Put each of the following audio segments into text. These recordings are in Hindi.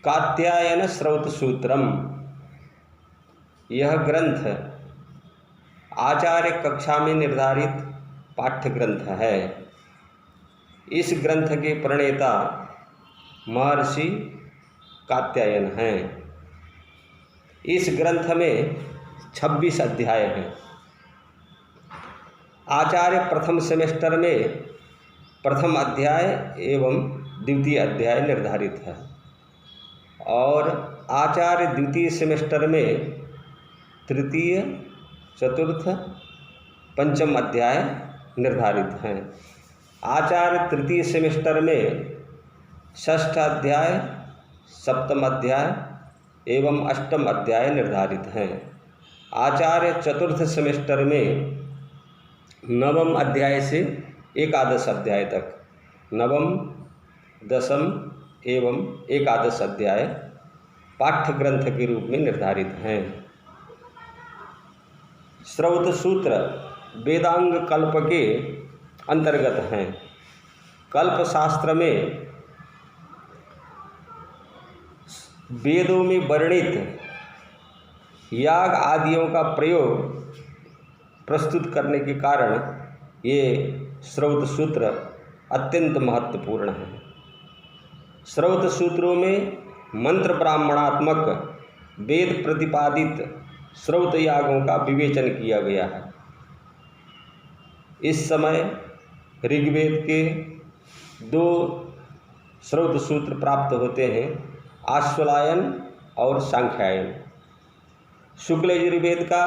कात्यायन श्रौत सूत्रम। यह ग्रंथ आचार्य कक्षा में निर्धारित पाठ्य ग्रंथ है। इस ग्रंथ के प्रणेता महर्षि कात्यायन हैं। इस ग्रंथ में 26 अध्याय हैं। आचार्य प्रथम सेमेस्टर में प्रथम अध्याय एवं द्वितीय अध्याय निर्धारित है और आचार्य द्वितीय सेमेस्टर में तृतीय, चतुर्थ, पंचम अध्याय निर्धारित हैं। आचार्य तृतीय सेमेस्टर में षष्ठ अध्याय, सप्तम अध्याय एवं अष्टम अध्याय निर्धारित हैं। आचार्य चतुर्थ सेमेस्टर में नवम अध्याय से एकादश अध्याय तक, नवम, दसम एवं एकादश अध्याय पाठ्य ग्रंथ के रूप में निर्धारित हैं। श्रौत सूत्र वेदांग कल्प के अंतर्गत हैं। कल्प शास्त्र में वेदों में वर्णित याग आदियों का प्रयोग प्रस्तुत करने के कारण ये श्रौत सूत्र अत्यंत महत्वपूर्ण हैं। श्रौत सूत्रों में मंत्र ब्राह्मणात्मक वेद प्रतिपादित श्रौत यागों का विवेचन किया गया है। इस समय ऋग्वेद के 2 श्रौत सूत्र प्राप्त होते हैं, आश्वलायन और सांख्यायन। शुक्ल यजुर्वेद का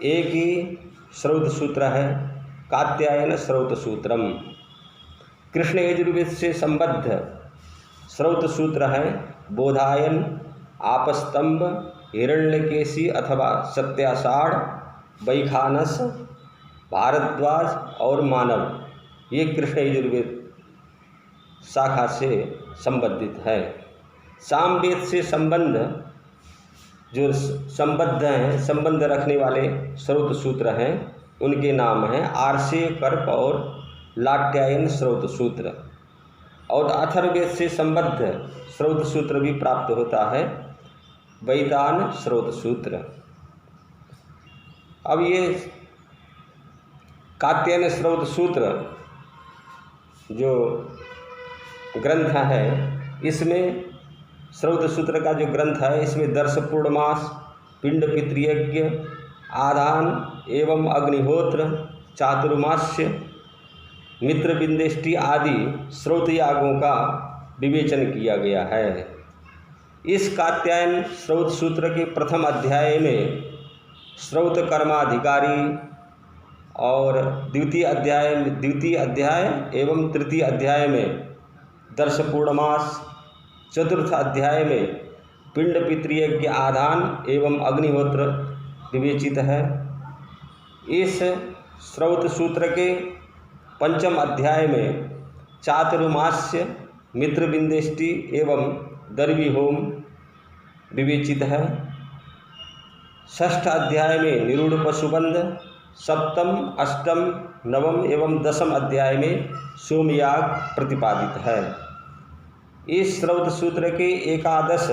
एक ही श्रौत सूत्र है, कात्यायन श्रौत सूत्रम। कृष्ण यजुर्वेद से संबद्ध श्रौत सूत्र हैं बोधायन, आपस्तंभ, हिरण्यकेशी अथवा सत्याषाढ़, वैखानस, भारद्वाज और मानव। ये कृष्ण यजुर्वेद शाखा से संबंधित है। सामवेद से जो संबद्ध हैं, संबंध रखने वाले श्रौत सूत्र हैं, उनके नाम हैं आर्षेय, कर्क और लाट्यायन श्रौत सूत्र। और अथर्ववेद से संबद्ध श्रौत सूत्र भी प्राप्त होता है, वैतान श्रौत सूत्र। अब ये कात्यायन श्रौत सूत्र जो ग्रंथ है, इसमें श्रौत सूत्र का जो ग्रंथ है, इसमें दर्श पूर्णमास, पिंड पितृयज्ञ, आधान एवं अग्निहोत्र, चातुर्मास्य, मित्र बिंदेष्टि आदि श्रौत यागों का विवेचन किया गया है। इस कात्यायन श्रौत सूत्र के प्रथम अध्याय में श्रौत कर्माधिकारी और द्वितीय अध्याय एवं तृतीय अध्याय में दर्श पूर्णमास, चतुर्थ अध्याय में पिंड पितृयज्ञ, आधान एवं अग्निहोत्र विवेचित है। इस श्रौत सूत्र के पंचम अध्याय में चातुर्मास्य, मित्र बिंदेष्टि एवं दर्वी होम विवेचित है। षष्ठ अध्याय में निरूढ़ पशुबंध, सप्तम, अष्टम, नवम एवं दसम अध्याय में सोमयाग प्रतिपादित है। इस श्रौत सूत्र के एकादश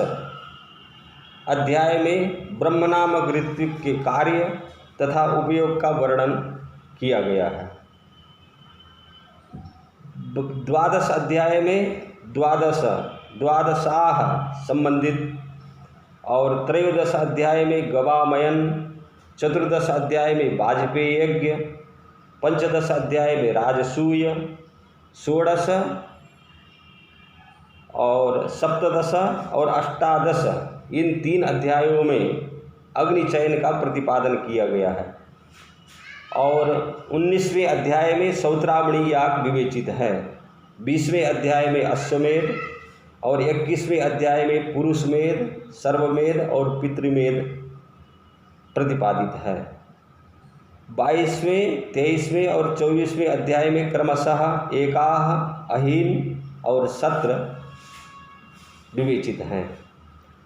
अध्याय में ब्रह्म नामक ऋत्विक के कार्य तथा उपयोग का वर्णन किया गया है। द्वादश अध्याय में द्वादशाह संबंधित और त्रयोदश अध्याय में गवामयन, चतुर्दश अध्याय में वाजपेय यज्ञ, पंचदश अध्याय में राजसूय, षोडश और सप्तदश और अष्टादश, इन 3 अध्यायों में अग्नि चयन का प्रतिपादन किया गया है। और 19वें अध्याय में सौत्रावणी याग विवेचित है। 20वें अध्याय में अश्वमेध और 21वें अध्याय में पुरुषमेध, सर्वमेध और पितृमेध प्रतिपादित है। 22वें, 23वें और 24वें अध्याय में क्रमशः एकाह, अहीन और सत्र विवेचित हैं।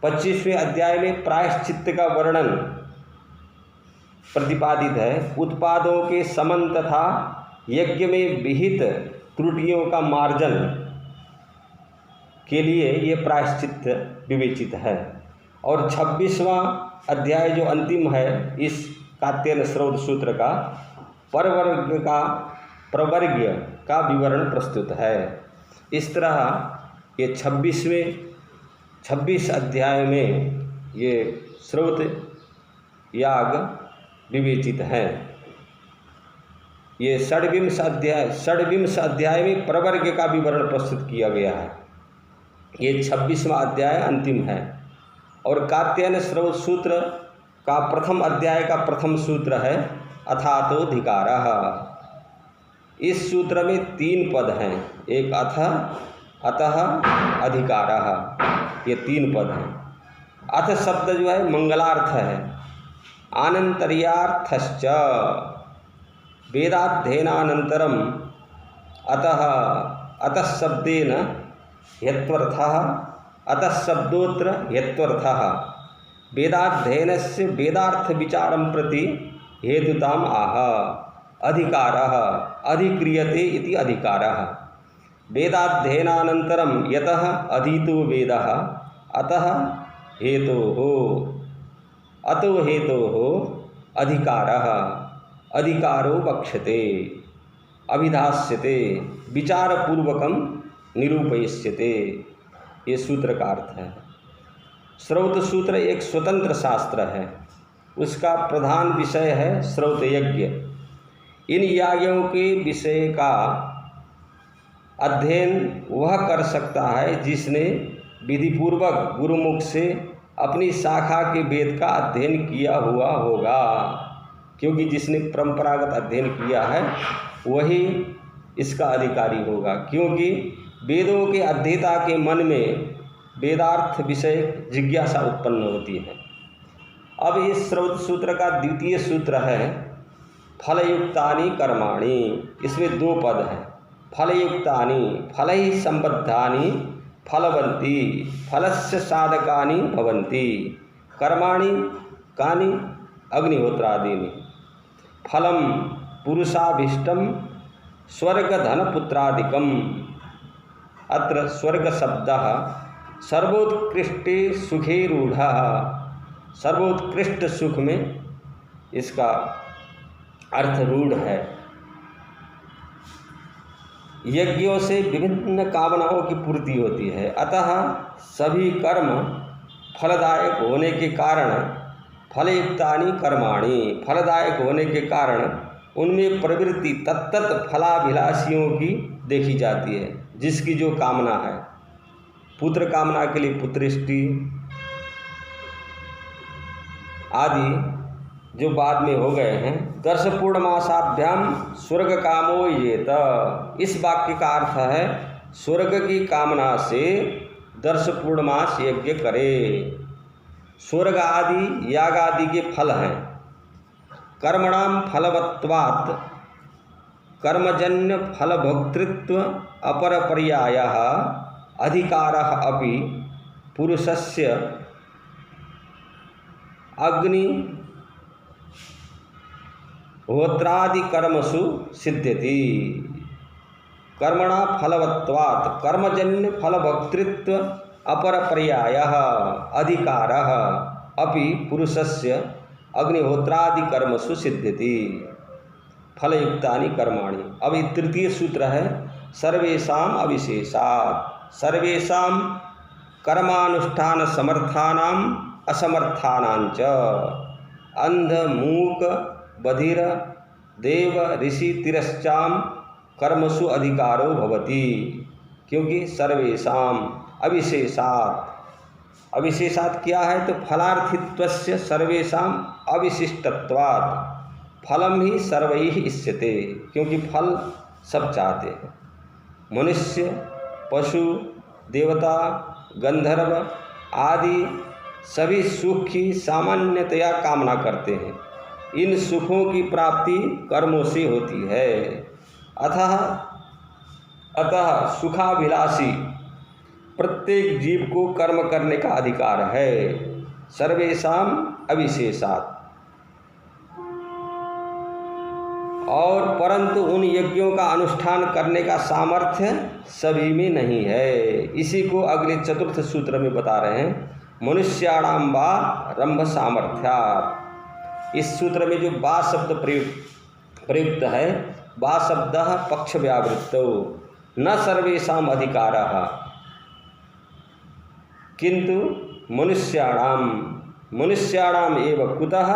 25वें अध्याय में प्रायश्चित्त का वर्णन प्रतिपादित है। उत्पादों के समन तथा यज्ञ में विहित त्रुटियों का मार्जन के लिए ये प्रायश्चित विवेचित है। और 26वां अध्याय जो अंतिम है इस कात्यायन श्रौत सूत्र का, प्रवर्ग्य का विवरण प्रस्तुत है। इस तरह ये 26 अध्याय में ये श्रौत याग विवेचित हैं। ये षड्विंश अध्याय में प्रवर्ग का विवरण प्रस्तुत किया गया है। ये 26वां अध्याय अंतिम है। और कात्यायन श्रौत सूत्र का प्रथम अध्याय का प्रथम सूत्र है अथातोधिकारः। इस सूत्र में 3 पद हैं, एक अथ, अतः, अधिकारः, ये 3 पद हैं। अथ शब्द जो है मंगलार्थ है। आनंतर्यार्थश्च वेदाध्ययनानन्तरम अतः शब्देन ह्यत्वर्थः, अतः शब्दोत्र ह्यत्वर्थः वेदाध्ययनस्य वेदार्थ विचारं प्रति हेतुताम आह। अधिकारः अधिक्रियते इति अधिकारः। वेदाध्ययनानन्तरं यतः अधीतो वेदः अतः हेतोः, अतो हेतोः अधिकारः, अधिकारो वक्ष्यते, अभिधास्यते, विचारपूर्वकं निरूपयिष्यते। ये सूत्र का अर्थ है। श्रौत सूत्र एक स्वतंत्र शास्त्र है। उसका प्रधान विषय है श्रौत यज्ञ। इन यागों के विषय का अध्ययन वह कर सकता है जिसने विधिपूर्वक गुरुमुख से अपनी शाखा के वेद का अध्ययन किया हुआ होगा, क्योंकि जिसने परंपरागत अध्ययन किया है वही इसका अधिकारी होगा। क्योंकि वेदों के अध्येता के मन में वेदार्थ विषय जिज्ञासा उत्पन्न होती है। अब इस श्रौत सूत्र का द्वितीय सूत्र है फलयुक्तानि कर्माणि। इसमें 2 पद हैं। फलयुक्तानि फलैः संबद्धानि फलवन्ति फलस्य साधकानि भवन्ति कर्माणि कानि अग्निहोत्रादीनि। फलं पुरुषाभीष्टं स्वर्गधनपुत्रादिकम्। अत्र स्वर्ग शब्दः सर्वोत्कृष्टे सुखे रूढ़ः। सर्वोत्कृष्ट सुख में इसका अर्थ रूढ़ है। यज्ञों से विभिन्न कामनाओं की पूर्ति होती है, अतः सभी कर्म फलदायक होने के कारण फलयुक्तानि कर्माणि, फलदायक होने के कारण उनमें प्रवृत्ति तत्त फलाभिलाषियों की देखी जाती है। जिसकी जो कामना है, पुत्र कामना के लिए पुत्रेष्टि आदि जो बाद में हो गए हैं। 10 पूर्णमासाभ्याम स्वर्ग कामो येत। इस वाक्य का अर्थ है स्वर्ग की कामना से 10 पूर्णमास यज्ञ करे। स्वर्ग आदि याग आदि के फल हैं। कर्मणाम फलवत्वात् कर्मजन्य फलभोक्तृत्व अपरपर्यायः अधिकारः अपि पुरुषस्य अग्निहोत्रादिकर्मसु सिद्ध्यति। कर्मणा फलवत्वात् कर्मजन्य फलभोक्तृत्व अपरपर्यायः अधिकारः अपि पुरुषस्य अग्निहोत्रादिकर्मसु सिद्ध्यति। फलयुक्तानि कर्माणि। अब तृतीय सूत्र है सर्वेषाम अविशेषात्। सर्वेषाम कर्मानुष्ठान समर्थानाम असमर्थानांच अंध मूक बधिर देव ऋषि तिरश्चाम कर्मसु अधिकारो भवति। क्योंकि सर्वेषाम अविशेषात्। अविशेषात् क्या है? तो फलार्थित्वस्य सर्वेषाम अविशिष्टत्वात्। फलम ही सर्वैः इष्यते। क्योंकि फल सब चाहते हैं। मनुष्य पशु देवता गंधर्व आदि सभी सुख की सामान्यतया कामना करते हैं। इन सुखों की प्राप्ति कर्मों से होती है। अतः सुखाभिलाषी प्रत्येक जीव को कर्म करने का अधिकार है। सर्वेषाम अविशेषात्। और परंतु उन यज्ञों का अनुष्ठान करने का सामर्थ्य सभी में नहीं है। इसी को अगले चतुर्थ सूत्र में बता रहे हैं, मनुष्याणाम वा रंभ सामर्थ्यात्। इस सूत्र में जो बा शब्द प्रयुक्त है, बा शब्द पक्ष व्यावृत्तो न सर्वेषाम अधिकारः किंतु मनुष्याणाम एव कुतः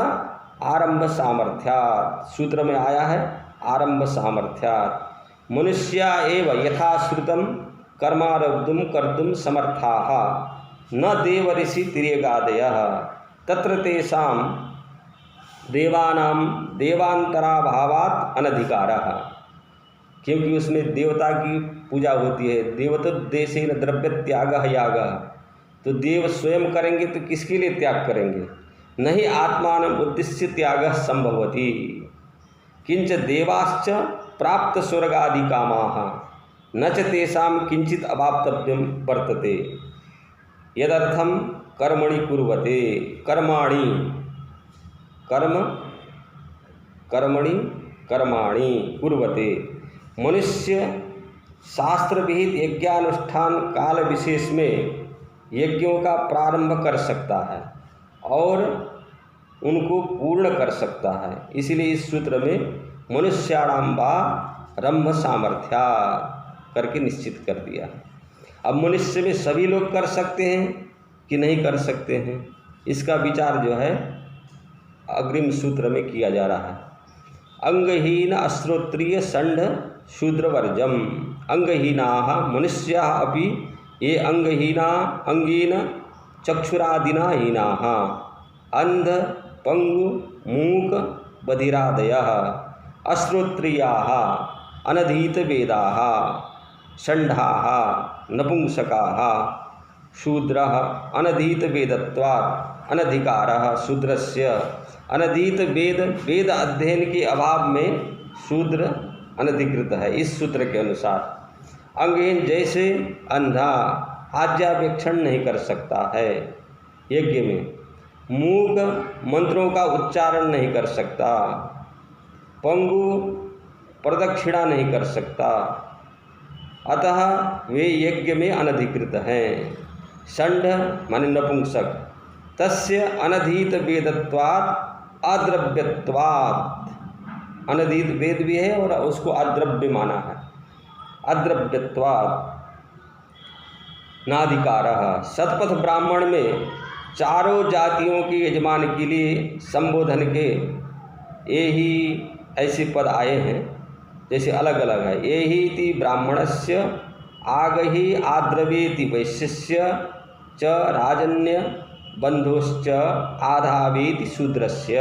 आरंभ सामर्थ्यात्। सूत्र में आया है आरंभ सामर्थ्यात्। मनुष्या एव यथा श्रुतं कर्मारब्धुं कर्तुं समर्थाः न देव ऋषि तिर्यगादयः तत्र तेषां देवानां देवांतराभावात् अनधिकारः। क्योंकि उसमें देवता की पूजा होती है, देवतोद्देशेन द्रव्य त्यागः यागः। तो देव स्वयं करेंगे तो किसके लिए त्याग करेंगे? नहीं आत्मानं उद्देश्य त्यागः संभवति। किंच देवाश्च प्राप्त स्वर्गादि कामाः न च तेषां किंचित् अवाप्तव्यं वर्तते यदर्थं कर्मणि कुर्वते। कर्माणि कुर्वते। मनुष्य शास्त्र विहित यज्ञानुष्ठान काल विशेष में यज्ञों का प्रारंभ कर सकता है और उनको पूर्ण कर सकता है। इसलिए इस सूत्र में मनुष्याणाम वा रंभ सामर्थ्या करके निश्चित कर दिया है। अब मनुष्य में सभी लोग कर सकते हैं कि नहीं कर सकते हैं, इसका विचार जो है अग्रिम सूत्र में किया जा रहा है। अंगहीन अश्रोत्रिय षंड शूद्रवर्जम। अंगहीनाः मनुष्याः अपि ये अंगीन चक्षुरादिना हीनाः अंध पंगु मूक बधिरादयः अश्रोत्रियाः अनधीत वेदाः षण्ढाः नपुंसकाः शूद्रः अनधीत वेदत्वात् अनधिकारः शूद्रस्य। अनधीत वेद अध्ययन के अभाव में शूद्र अनधिकृत है। इस सूत्र के अनुसार अंगहीन जैसे अंधा आज्ञापेक्षण नहीं कर सकता है यज्ञ में, मूक मंत्रों का उच्चारण नहीं कर सकता, पंगु प्रदक्षिणा नहीं कर सकता, अतः वे यज्ञ में अनधिकृत हैं। षंड माने नपुंसक, तस्य अनधीत वेदत्वात् अद्रव्यत्वात्। अनधीत वेद भी है और उसको अद्रव्य माना है। अद्रव्यत्वात् नाधिकारः। शतपथ ब्राह्मण में चारों जातियों के यजमान के लिए संबोधन के ये ही ऐसे पद आए हैं, जैसे अलग अलग है। ये ही ति ब्राह्मणस्य आगहि आद्रवेति वैश्यस्य च राजन्य बंधुश्च आधावेति शूद्रस्य।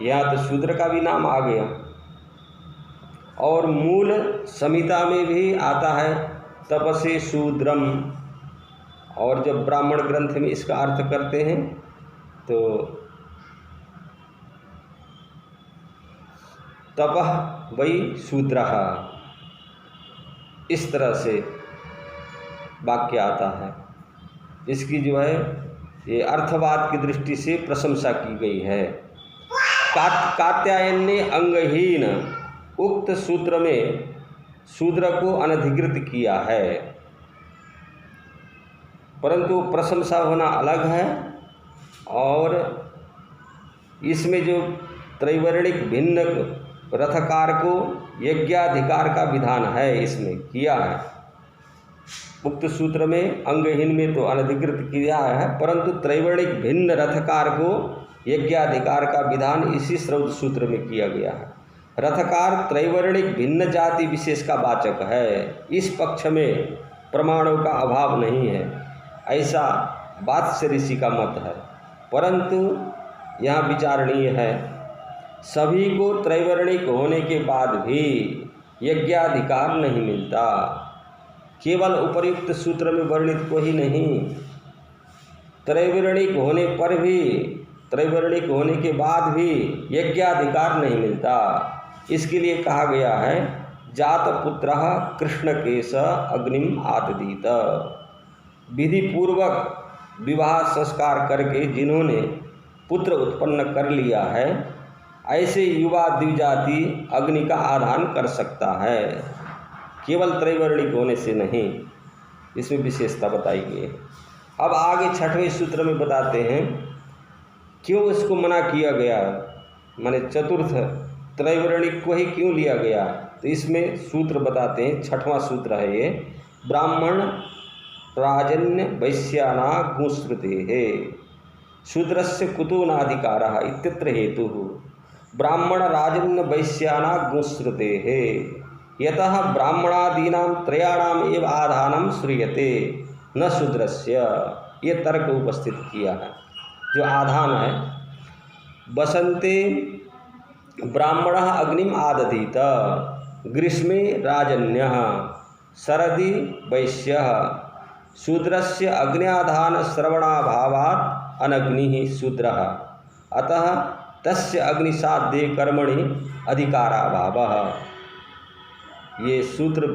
यहाँ तो शूद्र का भी नाम आ गया। और मूल संहिता में भी आता है तपसे शूद्रम। और जब ब्राह्मण ग्रंथ में इसका अर्थ करते हैं तो तपः वै शूद्रः, इस तरह से वाक्य आता है। इसकी जो है ये अर्थवाद की दृष्टि से प्रशंसा की गई है। कात्यायन ने अंगहीन उक्त सूत्र में शूद्र को अनधिकृत किया है, परंतु प्रशंसा होना अलग है। और इसमें जो त्रैवर्णिक भिन्न रथकार को यज्ञाधिकार का विधान है, इसमें किया है। उक्त सूत्र में अंगहीन में तो अनधिकृत किया है, परंतु त्रैवर्णिक भिन्न रथकार को यज्ञाधिकार का विधान इसी श्रौत सूत्र में किया गया है। रथकार त्रैवर्णिक भिन्न जाति विशेष का वाचक है। इस पक्ष में प्रमाणों का अभाव नहीं है, ऐसा वात्स्य ऋषि का मत है। परंतु यहाँ विचारणीय है, सभी को त्रैवर्णिक होने के बाद भी यज्ञाधिकार नहीं मिलता। केवल उपर्युक्त सूत्र में वर्णित को ही नहीं, त्रैवर्णिक होने पर भी, त्रैवर्णिक होने के बाद भी यज्ञाधिकार नहीं मिलता। इसके लिए कहा गया है जात पुत्रः कृष्णकेश अग्निम आतदीत। विधि पूर्वक विवाह संस्कार करके जिन्होंने पुत्र उत्पन्न कर लिया है ऐसे युवा द्विजाति अग्नि का आधान कर सकता है, केवल त्रैवर्णिक होने से नहीं। इसमें विशेषता बताई गई है। अब आगे 6वें सूत्र में बताते हैं क्यों इसको मना किया गया, माने चतुर्थ त्रैवर्णिक को ही क्यों लिया गया। तो इसमें सूत्र बताते हैं, 6वां सूत्र है ये, ब्राह्मण राजन्य वैश्याना गुंश्रुते शूद्रस्य कुतो नाधिकारः इत्यत्र हेतुः ब्राह्मण राजन्य वैश्याना गुंश्रुते यतः ब्राह्मणादीनां त्रयाणाम एव आधानम श्रूयते न शूद्रस्य। ये तर्क उपस्थित किया है। जो आधान है, बसंते ब्राह्मणः अग्निम आदधीत, ग्रीष्मे राजन्यः, शरदि वैश्यः, शूद्रस्य अग्न्याधान श्रवणाभावात् अनग्निः शूद्रः, अतः तस्य अग्निसाध्ये कर्मणि अधिकाराभावः। ये सूत्र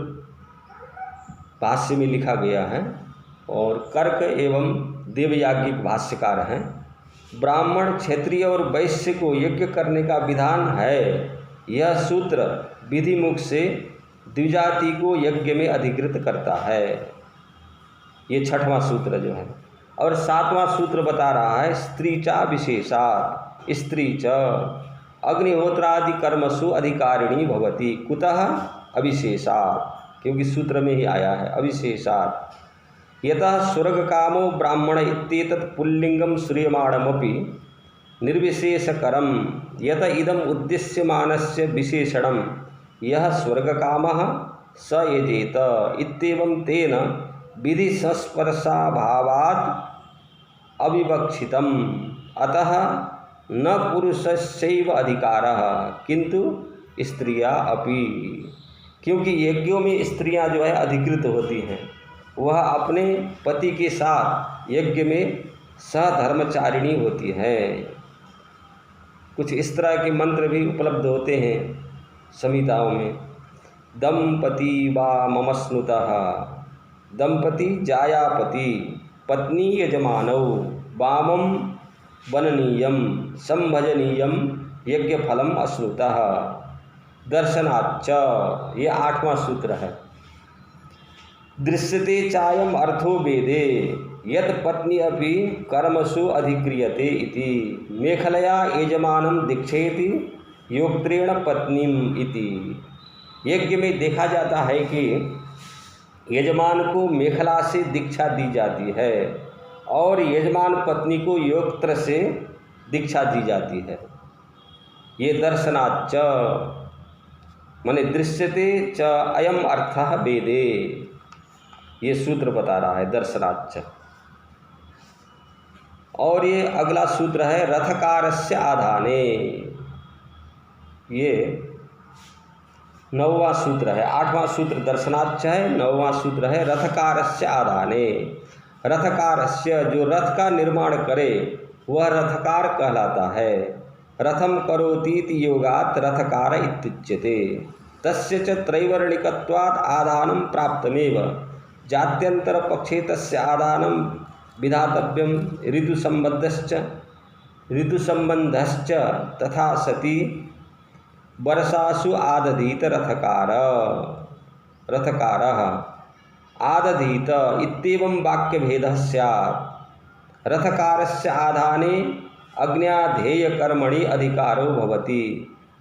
भाष्य में लिखा गया है और कर्क एवं देवयाज्ञिक भाष्यकार हैं। ब्राह्मण, क्षत्रिय और वैश्य को यज्ञ करने का विधान है। यह सूत्र विधि मुख से द्विजाति को यज्ञ में अधिकृत करता है। ये 6वां सूत्र जो है। और 7वां सूत्र बता रहा है स्त्री चा विशेषात्, स्त्री च अग्निहोत्रादि कर्मसु अधिकारिणी भवति। कुतः? अविशेषात्, क्योंकि सूत्र में ही आया है अविशेषात्। यतः स्वर्गकामो ब्राह्मण इत्येतत् पुल्लिंगम श्रूयमाणमपि निर्विशेषकरं यत इदम् उद्देश्यमानस्य विशेषणं यः स्वर्गकामः स यजेत इत्येवं तेन विधि संस्पर्शाभावात् अविवक्षितम्। अतः न पुरुषस्यैव अधिकारः किंतु स्त्रिया अपि। क्योंकि यज्ञों में स्त्रियां जो है अधिकृत होती हैं, वह अपने पति के साथ यज्ञ में सहधर्मचारिणी होती हैं। कुछ इस तरह के मंत्र भी उपलब्ध होते हैं संहिताओं में। दंपति वा ममस्नुतः, दंपति जायापति, पत्नी यजमानौ, वामम वननीयम, संभजनीयम यज्ञफलम अश्नुतः, दर्शनाच्च। ये 8वां सूत्र है। दृश्यते चायम अर्थो वेदे यत पत्नी अपि कर्मसु अधिक्रियते इति मेखलया यजमानं दीक्षेति योक्त्रेण पत्नीम इति। यज्ञ में देखा जाता है कि यजमान को मेखला से दीक्षा दी जाती है और यजमान पत्नी को योक्त्र से दीक्षा दी जाती है। ये दर्शनाच्च माने दृश्यते च अयम अर्थः वेदे, ये सूत्र बता रहा है दर्शनाच्च। और ये अगला सूत्र है रथकारस्य आधाने। ये 9वां सूत्र है। 8वां सूत्र दर्शनाच्च है, 9वां सूत्र है रथकारस्य आधाने। रथकारस्य, जो रथ का निर्माण करे वह रथकार कहलाता है। रथम करोतीति योगात् रथकार इत्युच्यते। तस्य च त्रैवर्णिकत्वात् आधानं प्राप्तमेव जात्यंतर पक्षे तस्य आधानं विधातव्यं ऋतुसंबंधश्च तथा सति वर्षासु आदधीत रथकारः आदधीत इत्येवं वाक्यभेदः स्यात्। रथकारस्य आधाने अग्न्याधेय कर्मणि अधिकारो भवति,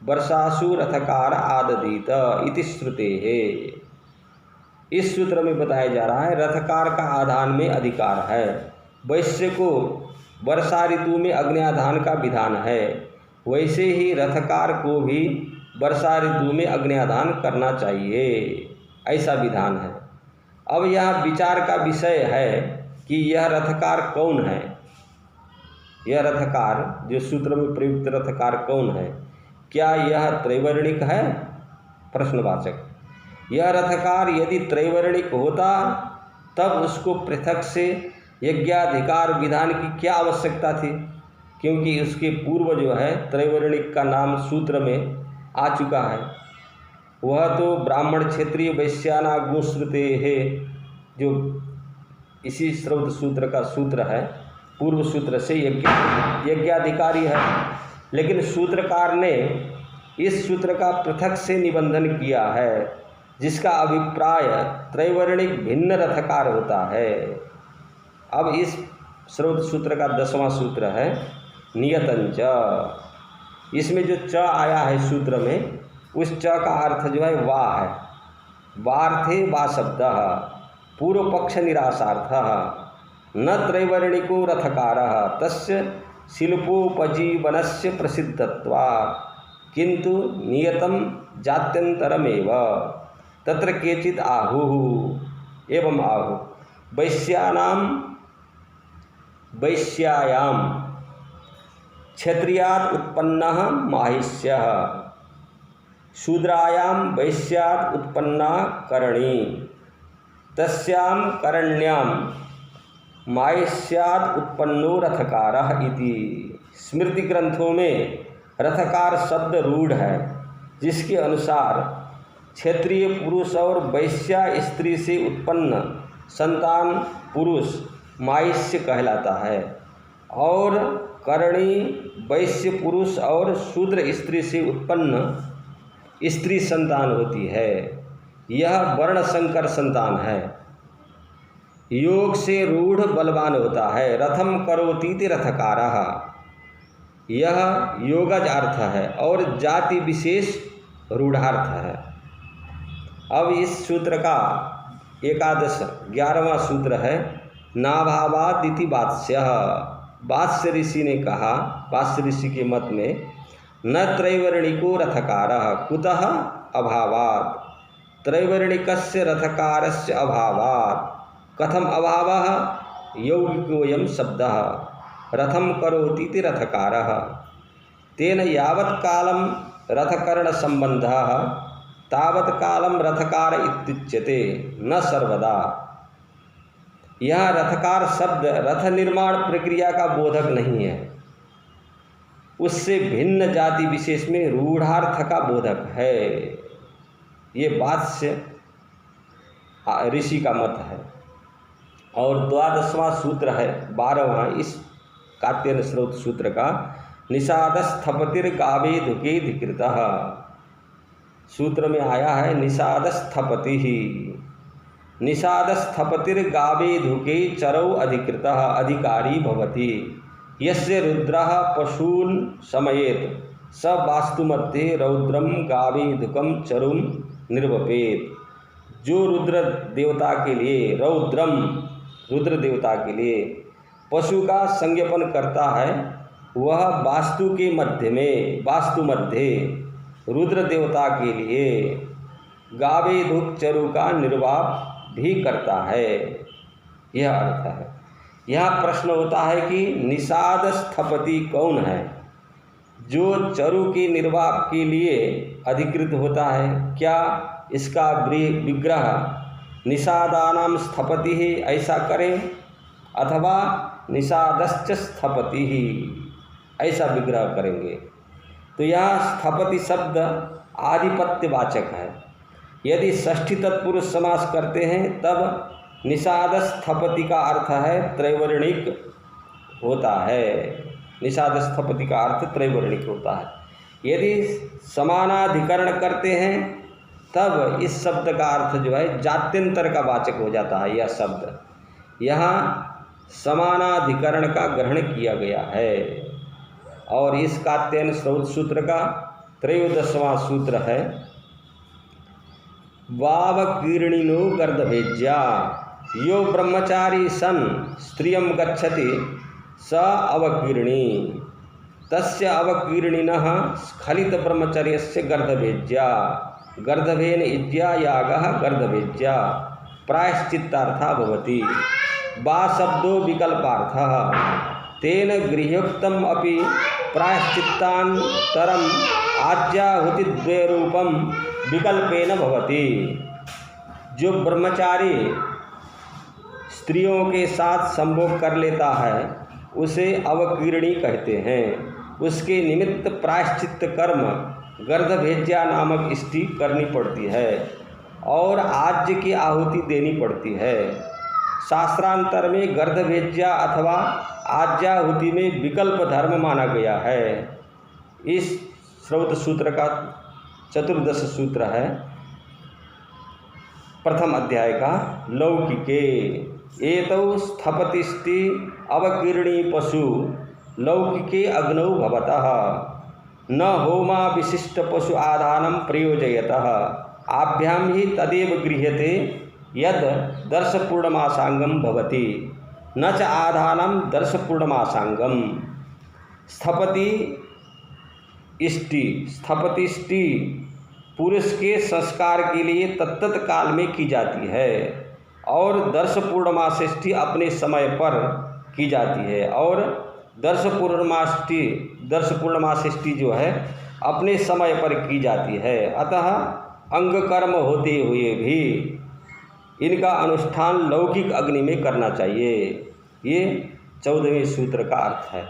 वर्षासु रथकार आदधीत इति श्रुतेः। इस सूत्र में बताया जा रहा है रथकार का आधान में अधिकार है। वैश्य को वर्षा ऋतु में अग्न्याधान का विधान है, वैसे ही रथकार को भी वर्षा ऋतु में अग्न्याधान करना चाहिए, ऐसा विधान है। अब यह विचार का विषय है कि यह रथकार कौन है। यह रथकार, जो सूत्र में प्रयुक्त रथकार कौन है? क्या यह त्रैवर्णिक है? प्रश्नवाचक। यह रथकार यदि त्रैवर्णिक होता तब उसको पृथक से यज्ञाधिकार विधान की क्या आवश्यकता थी? क्योंकि उसके पूर्व जो है त्रैवर्णिक का नाम सूत्र में आ चुका है। वह तो ब्राह्मण क्षत्रिय वैश्याना गुंश्रुते है, जो इसी श्रौत सूत्र का सूत्र है, पूर्व सूत्र से यज्ञाधिकारी है। लेकिन सूत्रकार ने इस सूत्र का पृथक से निबंधन किया है, जिसका अभिप्राय त्रैवर्णिक भिन्न रथकार होता है। अब इस स्रोत सूत्र का 10वां सूत्र है नियतंच। इसमें जो च आया है सूत्र में, उस च का अर्थ जो है वा है। वार्थे वा शब्द पूर्व पक्ष निराशार्थ न त्रैवर्णिको रथकारः तस्य शिल्पोपजीवनस्य प्रसिद्धत्वात् किंतु नियतम जात्यंतरमेव तत्र केचित् आहुः एवं आहुः वैश्यायाम क्षत्रियात् उत्पन्नः माहिष्यः शूद्रायाम वैश्यात् उत्पन्ना करणी तस्यां करण्याम माहिष्यात् उत्पन्नो रथकारः इति। स्मृति ग्रंथों में रथकार शब्द रूढ़ है, जिसके अनुसार क्षेत्रीय पुरुष और वैश्या स्त्री से उत्पन्न संतान पुरुष माहिष्य कहलाता है और करणी वैश्य पुरुष और शूद्र स्त्री से उत्पन्न स्त्री संतान होती है। यह वर्ण संकर संतान है। योग से रूढ़ बलवान होता है। रथम करोतीति रथकारः, यह योगज अर्थ है और जाति विशेष रूढ़ार्थ है। अब इस सूत्र का 11वां सूत्र है नाभावाद इति वात्स्यः। वात्स्य ऋषि ने कहा, वात्स्य ऋषि के मत में न त्रैवर्णिको रथकारः कुतः अभावात् त्रैवर्णिकस्य रथकारस्य अभावात् कथम अभावः यौगिकोऽयं शब्दः रथम करोतीति रथकारः तेन यावत् कालं रथकर्ण संबंधः तावत् कालं रथकार इत्युच्यते न सर्वदा। यह रथकार शब्द रथ निर्माण प्रक्रिया का बोधक नहीं है, उससे भिन्न जाति विशेष में रूढ़ार्थ का बोधक है। ये वात्स्य ऋषि का मत है। और 12वां सूत्र है 12वां इस कात्यायन स्रोत सूत्र का निषादस्थपतिर्गावे धुके धिकृतः। सूत्र में आया है निषादस्थपति ही निषादस्थपतिर्गावे धुके चरौ अधिकृतः अधिकारी भवति यस्य रुद्रः पशून् समयेत स वास्तुमध्ये रौद्रम गावे धुकम चरुम निर्वपेत। जो रुद्र देवता के लिए रुद्र देवता के लिए पशु का संज्ञापन करता है, वह वास्तु मध्य रुद्र देवता के लिए गावे धुक चरु का निर्वाह भी करता है। यह अर्थ है। यहाँ प्रश्न होता है कि निषाद स्थपति कौन है जो चरु के निर्वाह के लिए अधिकृत होता है? क्या इसका विग्रह निषादानाम स्थपति ही ऐसा करें अथवा निषादश्च स्थपति ही ऐसा विग्रह करेंगे? तो यह स्थपति शब्द आधिपत्यवाचक है। यदि षष्ठी तत्पुरुष समास करते हैं तब निषाद स्थपति का अर्थ है त्रैवर्णिक होता है। निषाद स्थपति का अर्थ त्रैवर्णिक होता है। यदि समानाधिकरण करते हैं तब इस शब्द का अर्थ जो है जात्यंतर का वाचक हो जाता है। यह शब्द यहाँ समानाधिकरण का ग्रहण किया गया है। और इस कात्यायन स्रोत सूत्र का 13वां सूत्र है वावकीर्णिनो गर्दभेज्या यो ब्रह्मचारी सन स्त्रियं गच्छति स अवकीर्णी तस्य अवकीर्णिनः स्खलित ब्रह्मचर्यस्य गर्दभेज्या गर्दभेन इज्या यागः गर्दभेज्या प्रायश्चित्तार्था भवति। वा शब्दो विकल्पार्थः तेन गृह्योक्तम अपि प्रायश्चित्तान्तरम् आज्याहुतिद्वयरूपं विकल्पेन भवति। जो ब्रह्मचारी स्त्रियों के साथ संभोग कर लेता है उसे अवकीर्णी कहते हैं। उसके निमित्त प्रायश्चित्त कर्म गर्दभेज्या नामक स्त्री करनी पड़ती है और आज्य की आहुति देनी पड़ती है। शास्त्रांतर में गर्दभेज्या अथवा आज्याहुति में विकल्प धर्म माना गया है। इस श्रौत सूत्र का चतुर्दश सूत्र है प्रथम अध्याय का लौकिके। एतौ स्थपतिष्टि अवकीर्णी पशु लौकिके अग्नौ भवतः न होमा विशिष्ट पशु आधानं प्रयोजयतः आभ्याम ही तदेव गृह्यते यद दर्शपूर्णमासांगम भवति न च आधानं दर्शपूर्णमासांगम। स्थपतिष्टि पुरुष के संस्कार के लिए तत्त काल में की जाती है और दर्शपूर्णमाष्टि अपने समय पर की जाती है और दर्शपूर्णमाष्टि जो है अपने समय पर की जाती है। अतः अंग कर्म होते हुए भी इनका अनुष्ठान लौकिक अग्नि में करना चाहिए। ये 14वें सूत्र का अर्थ है।